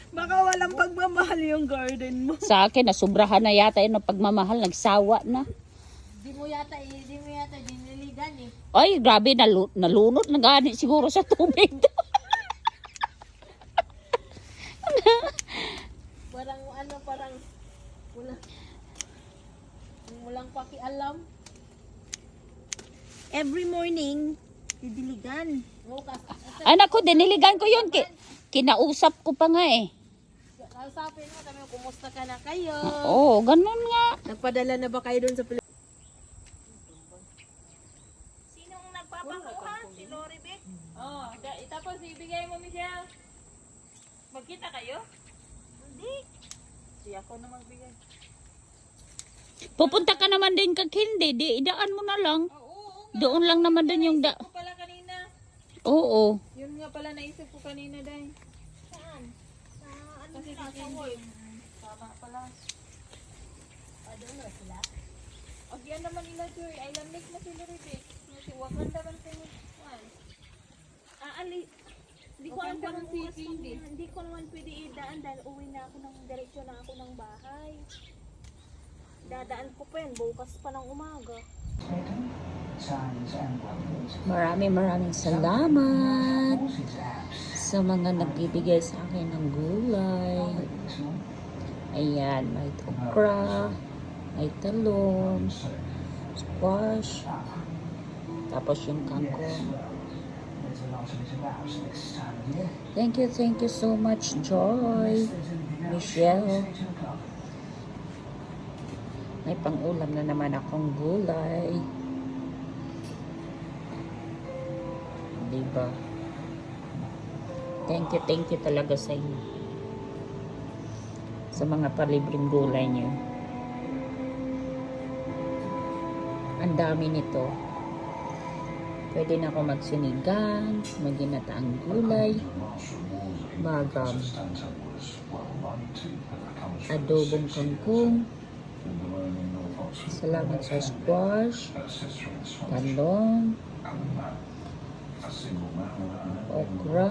Baka walang pagmamahal yung garden mo. Sa akin, nasubrahan na yata yun ng pagmamahal. Nagsawa na. Di mo yata diniligan eh. Ay, grabe, nalunod na gani siguro sa tubig. Parang walang pakialam. Every morning, didiligan. Anak ko, diniligan ko yun. Kinausap ko pa nga eh. Kausapin mo kami, kumusta ka na kayo? Oo, ganun nga. Nagpadala na ba kayo doon sa Pilipinas? Sinong nagpapakuha? Si Lori Vic? Tapos ibigay mo, Michelle. Magkita kayo? Hindi. Di ako na magbigay. Pupunta ka naman din kag hindi. Idaan mo na lang. Oo, Doon lang naman din yung ko pala kanina. Oo. Yun nga pala naisip ko kanina, Day. Saan? Sa ano Kasi nila si sa Candy. work? Tama pala. Doon na sila? Agyan naman nila, Joy. Ay, lamig na sila, Rebek. Kasi wakan naman sa one. Hindi ko alam Okay, parang kung si oras Cindy. hindi ko naman pwede idaan dahil uwi na ako ng diretsyo na ako ng bahay. Dadaan ko pa yan, bukas pa ng umaga. Maraming salamat sa mga nagbibigay sa akin ng gulay. Ayan, may okra, may talong, squash, tapos yung kangkong. Thank you so much, Joy, Michelle. May pang-ulam na naman akong gulay. Diba? Thank you talaga sa inyo. Sa mga palibreng gulay niyo. Ang dami nito. Pwede na ako magsinigang, maginataang gulay, adobong kangkong, salamat sa squash, talong, okra,